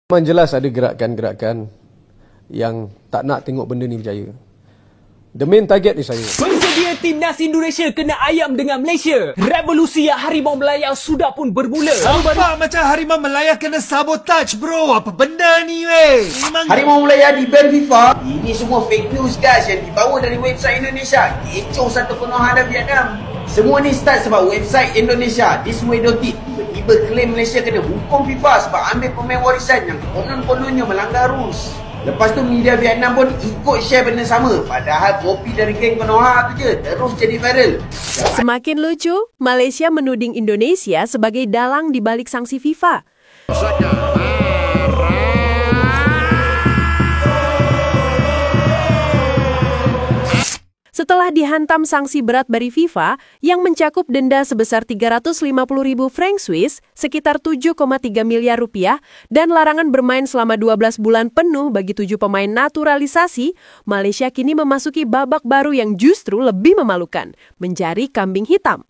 Memang jelas ada gerakan-gerakan yang tak nak tengok benda ni berjaya. The main target ni saya. Bersedia timnas Indonesia kena ayam dengan Malaysia. Revolusi Harimau Melaya sudah pun bermula. Nampak macam Harimau Melaya kena sabotage bro. Apa benda ni weh? Harimau Melaya di ban FIFA. Ini semua fake news guys yang dibawa dari website Indonesia. Kecoh satu penuh ada Vietnam. Semua ni start sebab website Indonesia Disway.it tiba-tiba klaim Malaysia kena hukum FIFA sebab ambil pemain warisan yang konon-kononnya melanggar rules. Lepas tu media Vietnam pun ikut share benda sama. Padahal kopi dari geng Konoha tu je terus jadi viral. Semakin lucu, Malaysia menuding Indonesia sebagai dalang di balik sanksi FIFA. Setelah dihantam sanksi berat dari FIFA yang mencakup denda sebesar 350.000 franc Swiss, sekitar 7,3 miliar rupiah, dan larangan bermain selama 12 bulan penuh bagi 7 pemain naturalisasi, Malaysia kini memasuki babak baru yang justru lebih memalukan, mencari kambing hitam.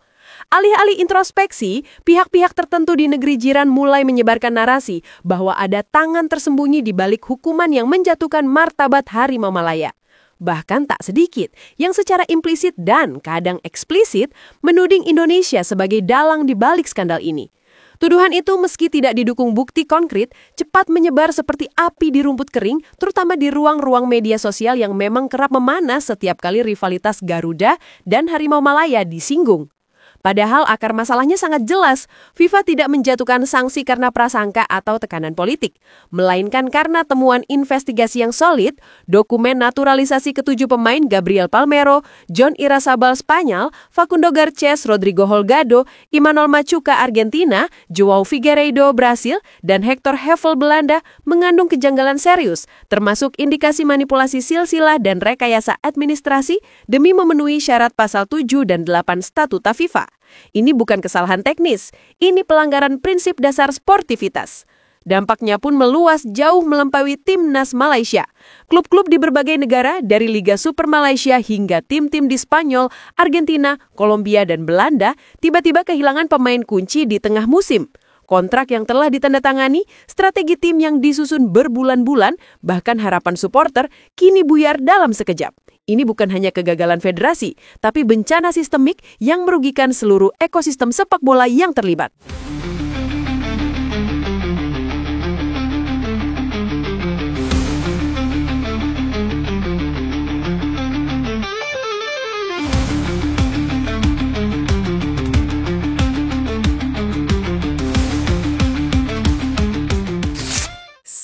Alih-alih introspeksi, pihak-pihak tertentu di negeri jiran mulai menyebarkan narasi bahwa ada tangan tersembunyi di balik hukuman yang menjatuhkan martabat Harimau Malaya. Bahkan tak sedikit yang secara implisit dan kadang eksplisit menuding Indonesia sebagai dalang di balik skandal ini. Tuduhan itu meski tidak didukung bukti konkret, cepat menyebar seperti api di rumput kering, terutama di ruang-ruang media sosial yang memang kerap memanas setiap kali rivalitas Garuda dan Harimau Malaya disinggung. Padahal akar masalahnya sangat jelas, FIFA tidak menjatuhkan sanksi karena prasangka atau tekanan politik, melainkan karena temuan investigasi yang solid, dokumen naturalisasi ketujuh pemain Gabriel Palmero, John Irasabal Spanyol, Facundo Garces, Rodrigo Holgado, Imanol Machuca Argentina, Joao Figueiredo Brasil, dan Hector Hevel Belanda mengandung kejanggalan serius, termasuk indikasi manipulasi silsilah dan rekayasa administrasi demi memenuhi syarat pasal 7 dan 8 Statuta FIFA. Ini bukan kesalahan teknis, ini pelanggaran prinsip dasar sportivitas. Dampaknya pun meluas jauh melampaui timnas Malaysia. Klub-klub di berbagai negara dari Liga Super Malaysia hingga tim-tim di Spanyol, Argentina, Kolombia, dan Belanda tiba-tiba kehilangan pemain kunci di tengah musim. Kontrak yang telah ditandatangani, strategi tim yang disusun berbulan-bulan, bahkan harapan supporter kini buyar dalam sekejap. Ini bukan hanya kegagalan federasi, tapi bencana sistemik yang merugikan seluruh ekosistem sepak bola yang terlibat.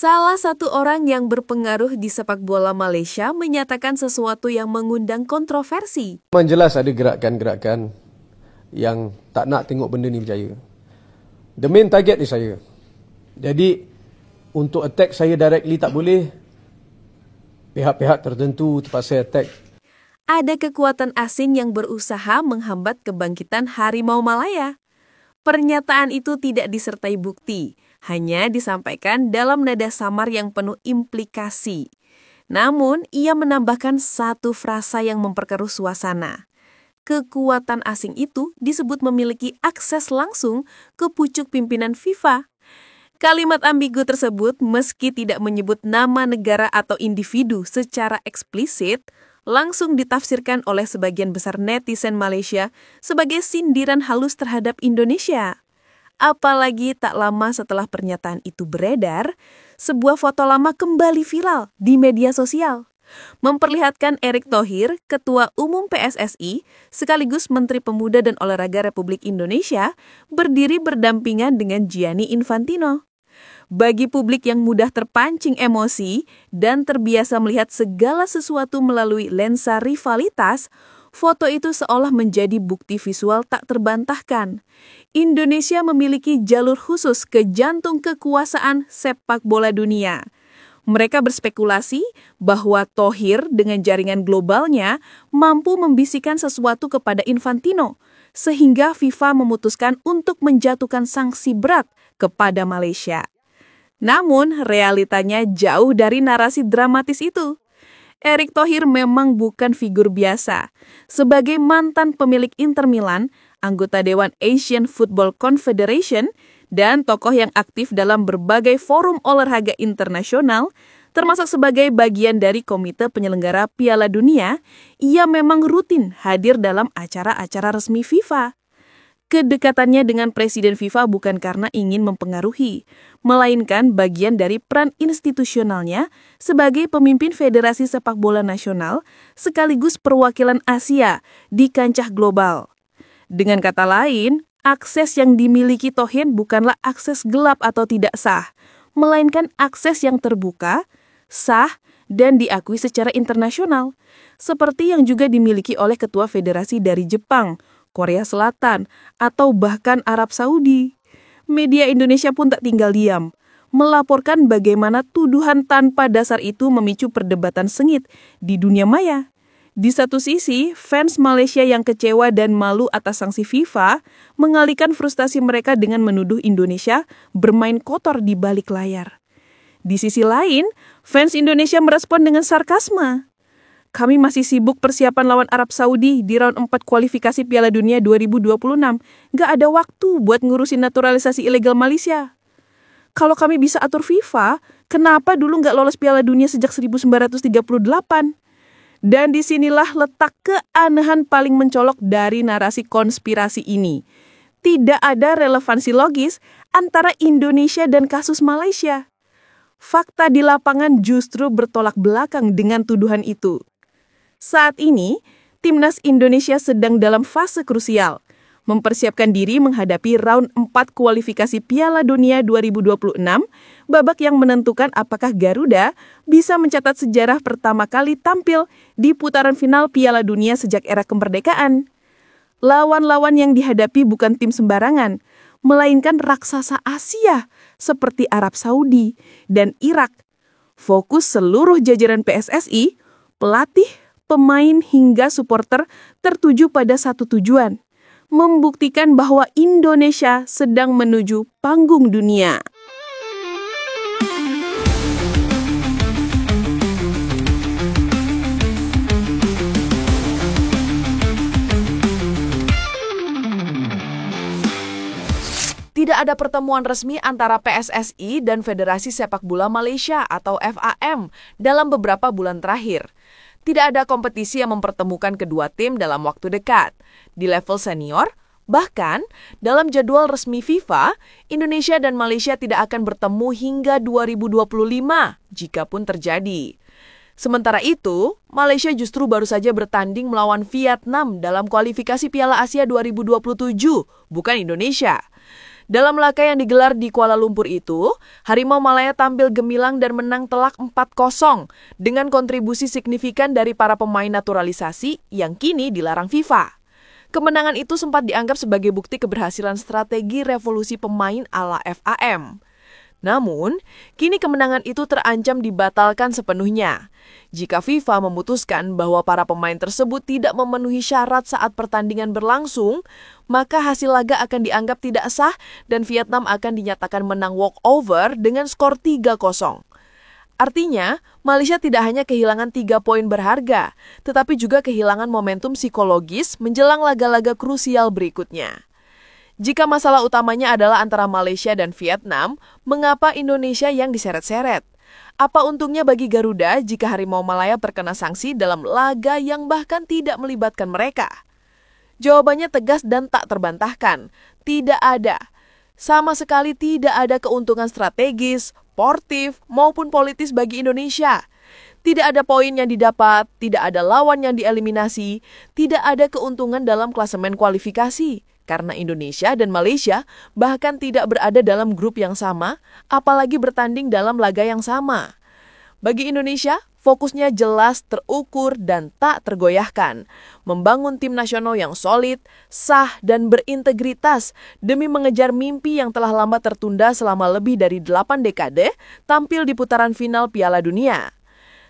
Salah satu orang yang berpengaruh di sepak bola Malaysia menyatakan sesuatu yang mengundang kontroversi. Memang jelas ada gerakan-gerakan yang tak nak tengok benda ni berjaya. The main target ni saya. Jadi, untuk attack saya directly tak boleh. Pihak-pihak tertentu terpaksa attack. Ada kekuatan asing yang berusaha menghambat kebangkitan Harimau Malaya. Pernyataan itu tidak disertai bukti, hanya disampaikan dalam nada samar yang penuh implikasi. Namun, ia menambahkan satu frasa yang memperkeruh suasana. Kekuatan asing itu disebut memiliki akses langsung ke pucuk pimpinan FIFA. Kalimat ambigu tersebut, meski tidak menyebut nama negara atau individu secara eksplisit, langsung ditafsirkan oleh sebagian besar netizen Malaysia sebagai sindiran halus terhadap Indonesia. Apalagi tak lama setelah pernyataan itu beredar, sebuah foto lama kembali viral di media sosial. Memperlihatkan Erick Thohir, Ketua Umum PSSI, sekaligus Menteri Pemuda dan Olahraga Republik Indonesia, berdiri berdampingan dengan Gianni Infantino. Bagi publik yang mudah terpancing emosi dan terbiasa melihat segala sesuatu melalui lensa rivalitas, foto itu seolah menjadi bukti visual tak terbantahkan. Indonesia memiliki jalur khusus ke jantung kekuasaan sepak bola dunia. Mereka berspekulasi bahwa Thohir dengan jaringan globalnya mampu membisikkan sesuatu kepada Infantino, sehingga FIFA memutuskan untuk menjatuhkan sanksi berat kepada Malaysia. Namun, realitanya jauh dari narasi dramatis itu. Erick Thohir memang bukan figur biasa. Sebagai mantan pemilik Inter Milan, anggota Dewan Asian Football Confederation, dan tokoh yang aktif dalam berbagai forum olahraga internasional, termasuk sebagai bagian dari komite penyelenggara Piala Dunia, ia memang rutin hadir dalam acara-acara resmi FIFA. Kedekatannya dengan Presiden FIFA bukan karena ingin mempengaruhi, melainkan bagian dari peran institusionalnya sebagai pemimpin Federasi Sepak Bola Nasional sekaligus perwakilan Asia di kancah global. Dengan kata lain, akses yang dimiliki Thohir bukanlah akses gelap atau tidak sah, melainkan akses yang terbuka, sah, dan diakui secara internasional, seperti yang juga dimiliki oleh Ketua Federasi dari Jepang, Korea Selatan, atau bahkan Arab Saudi. Media Indonesia pun tak tinggal diam, melaporkan bagaimana tuduhan tanpa dasar itu memicu perdebatan sengit di dunia maya. Di satu sisi, fans Malaysia yang kecewa dan malu atas sanksi FIFA mengalihkan frustasi mereka dengan menuduh Indonesia bermain kotor di balik layar. Di sisi lain, fans Indonesia merespon dengan sarkasme. Kami masih sibuk persiapan lawan Arab Saudi di round 4 kualifikasi Piala Dunia 2026. Gak ada waktu buat ngurusin naturalisasi ilegal Malaysia. Kalau kami bisa atur FIFA, kenapa dulu gak lolos Piala Dunia sejak 1938? Dan disinilah letak keanehan paling mencolok dari narasi konspirasi ini. Tidak ada relevansi logis antara Indonesia dan kasus Malaysia. Fakta di lapangan justru bertolak belakang dengan tuduhan itu. Saat ini, Timnas Indonesia sedang dalam fase krusial, mempersiapkan diri menghadapi round 4 kualifikasi Piala Dunia 2026, babak yang menentukan apakah Garuda bisa mencatat sejarah pertama kali tampil di putaran final Piala Dunia sejak era kemerdekaan. Lawan-lawan yang dihadapi bukan tim sembarangan, melainkan raksasa Asia seperti Arab Saudi dan Irak. Fokus seluruh jajaran PSSI, pelatih, pemain hingga supporter tertuju pada satu tujuan, membuktikan bahwa Indonesia sedang menuju panggung dunia. Tidak ada pertemuan resmi antara PSSI dan Federasi Sepak Bola Malaysia atau FAM dalam beberapa bulan terakhir. Tidak ada kompetisi yang mempertemukan kedua tim dalam waktu dekat. Di level senior, bahkan dalam jadwal resmi FIFA, Indonesia dan Malaysia tidak akan bertemu hingga 2025, jika pun terjadi. Sementara itu, Malaysia justru baru saja bertanding melawan Vietnam dalam kualifikasi Piala Asia 2027, bukan Indonesia. Dalam laga yang digelar di Kuala Lumpur itu, Harimau Malaya tampil gemilang dan menang telak 4-0 dengan kontribusi signifikan dari para pemain naturalisasi yang kini dilarang FIFA. Kemenangan itu sempat dianggap sebagai bukti keberhasilan strategi revolusi pemain ala FAM. Namun, kini kemenangan itu terancam dibatalkan sepenuhnya. Jika FIFA memutuskan bahwa para pemain tersebut tidak memenuhi syarat saat pertandingan berlangsung, maka hasil laga akan dianggap tidak sah dan Vietnam akan dinyatakan menang walkover dengan skor 3-0. Artinya, Malaysia tidak hanya kehilangan 3 poin berharga, tetapi juga kehilangan momentum psikologis menjelang laga-laga krusial berikutnya. Jika masalah utamanya adalah antara Malaysia dan Vietnam, mengapa Indonesia yang diseret-seret? Apa untungnya bagi Garuda jika Harimau Malaya terkena sanksi dalam laga yang bahkan tidak melibatkan mereka? Jawabannya tegas dan tak terbantahkan. Tidak ada. Sama sekali tidak ada keuntungan strategis, sportif, maupun politis bagi Indonesia. Tidak ada poin yang didapat, tidak ada lawan yang dieliminasi, tidak ada keuntungan dalam klasemen kualifikasi. Karena Indonesia dan Malaysia bahkan tidak berada dalam grup yang sama, apalagi bertanding dalam laga yang sama. Bagi Indonesia, fokusnya jelas, terukur, dan tak tergoyahkan. Membangun tim nasional yang solid, sah, dan berintegritas demi mengejar mimpi yang telah lama tertunda selama lebih dari 8 dekade, tampil di putaran final Piala Dunia.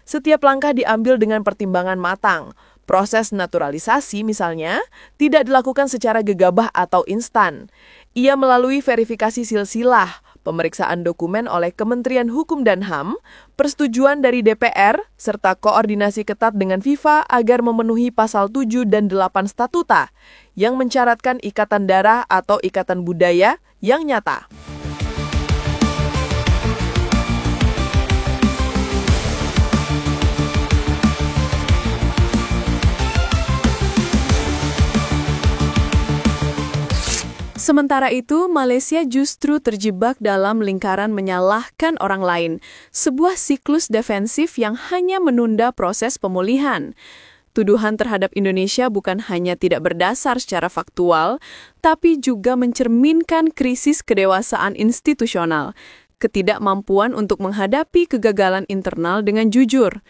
Setiap langkah diambil dengan pertimbangan matang. Proses naturalisasi misalnya tidak dilakukan secara gegabah atau instan. Ia melalui verifikasi silsilah, pemeriksaan dokumen oleh Kementerian Hukum dan HAM, persetujuan dari DPR, serta koordinasi ketat dengan FIFA agar memenuhi pasal 7 dan 8 statuta yang mensyaratkan ikatan darah atau ikatan budaya yang nyata. Sementara itu, Malaysia justru terjebak dalam lingkaran menyalahkan orang lain, sebuah siklus defensif yang hanya menunda proses pemulihan. Tuduhan terhadap Indonesia bukan hanya tidak berdasar secara faktual, tapi juga mencerminkan krisis kedewasaan institusional, ketidakmampuan untuk menghadapi kegagalan internal dengan jujur.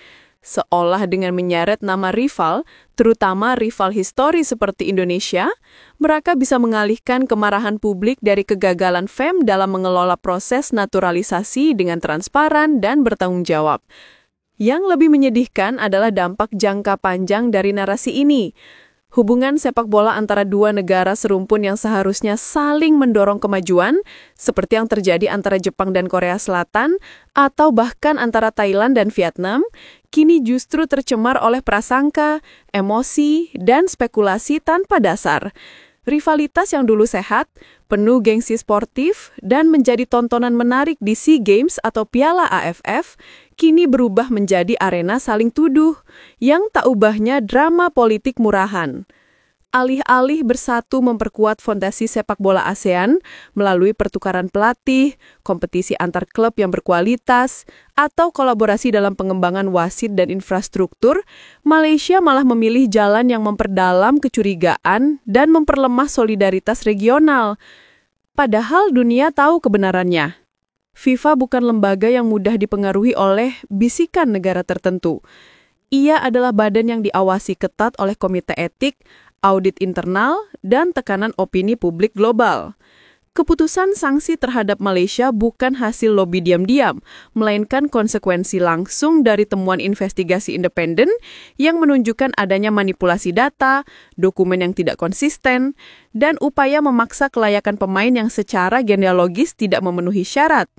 Seolah dengan menyeret nama rival, terutama rival histori seperti Indonesia, mereka bisa mengalihkan kemarahan publik dari kegagalan FEM dalam mengelola proses naturalisasi dengan transparan dan bertanggung jawab. Yang lebih menyedihkan adalah dampak jangka panjang dari narasi ini. Hubungan sepak bola antara dua negara serumpun yang seharusnya saling mendorong kemajuan, seperti yang terjadi antara Jepang dan Korea Selatan, atau bahkan antara Thailand dan Vietnam, kini justru tercemar oleh prasangka, emosi, dan spekulasi tanpa dasar. Rivalitas yang dulu sehat, penuh gengsi sportif, dan menjadi tontonan menarik di SEA Games atau Piala AFF, kini berubah menjadi arena saling tuduh, yang tak ubahnya drama politik murahan. Alih-alih bersatu memperkuat fondasi sepak bola ASEAN melalui pertukaran pelatih, kompetisi antar klub yang berkualitas, atau kolaborasi dalam pengembangan wasit dan infrastruktur, Malaysia malah memilih jalan yang memperdalam kecurigaan dan memperlemah solidaritas regional. Padahal dunia tahu kebenarannya. FIFA bukan lembaga yang mudah dipengaruhi oleh bisikan negara tertentu. Ia adalah badan yang diawasi ketat oleh komite etik, audit internal, dan tekanan opini publik global. Keputusan sanksi terhadap Malaysia bukan hasil lobi diam-diam, melainkan konsekuensi langsung dari temuan investigasi independen yang menunjukkan adanya manipulasi data, dokumen yang tidak konsisten, dan upaya memaksa kelayakan pemain yang secara genealogis tidak memenuhi syarat.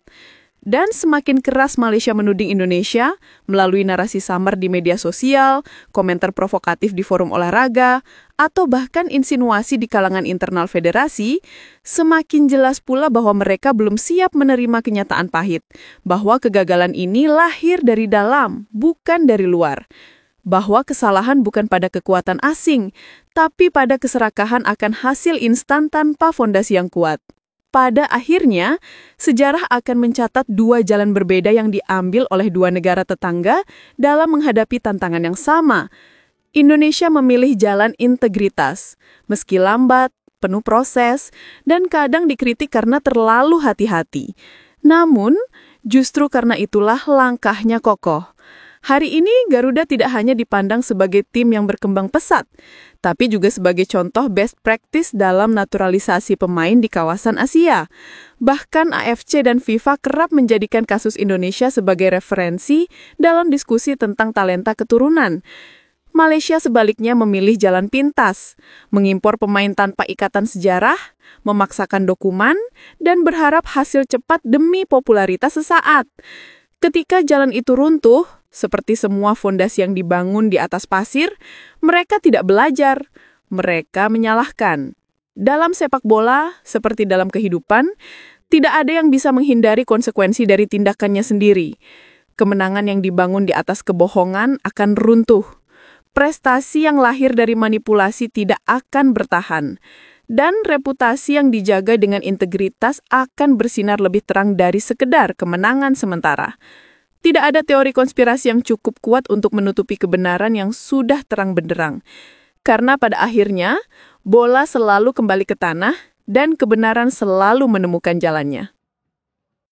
Dan semakin keras Malaysia menuding Indonesia melalui narasi samar di media sosial, komentar provokatif di forum olahraga, atau bahkan insinuasi di kalangan internal federasi, semakin jelas pula bahwa mereka belum siap menerima kenyataan pahit, bahwa kegagalan ini lahir dari dalam, bukan dari luar. Bahwa kesalahan bukan pada kekuatan asing, tapi pada keserakahan akan hasil instan tanpa fondasi yang kuat. Pada akhirnya, sejarah akan mencatat dua jalan berbeda yang diambil oleh dua negara tetangga dalam menghadapi tantangan yang sama. Indonesia memilih jalan integritas, meski lambat, penuh proses, dan kadang dikritik karena terlalu hati-hati. Namun, justru karena itulah langkahnya kokoh. Hari ini Garuda tidak hanya dipandang sebagai tim yang berkembang pesat, tapi juga sebagai contoh best practice dalam naturalisasi pemain di kawasan Asia. Bahkan AFC dan FIFA kerap menjadikan kasus Indonesia sebagai referensi dalam diskusi tentang talenta keturunan. Malaysia sebaliknya memilih jalan pintas, mengimpor pemain tanpa ikatan sejarah, memaksakan dokumen, dan berharap hasil cepat demi popularitas sesaat. Ketika jalan itu runtuh, seperti semua fondasi yang dibangun di atas pasir, mereka tidak belajar, mereka menyalahkan. Dalam sepak bola, seperti dalam kehidupan, tidak ada yang bisa menghindari konsekuensi dari tindakannya sendiri. Kemenangan yang dibangun di atas kebohongan akan runtuh. Prestasi yang lahir dari manipulasi tidak akan bertahan. Dan reputasi yang dijaga dengan integritas akan bersinar lebih terang dari sekedar kemenangan sementara. Tidak ada teori konspirasi yang cukup kuat untuk menutupi kebenaran yang sudah terang benderang. Karena pada akhirnya, bola selalu kembali ke tanah dan kebenaran selalu menemukan jalannya.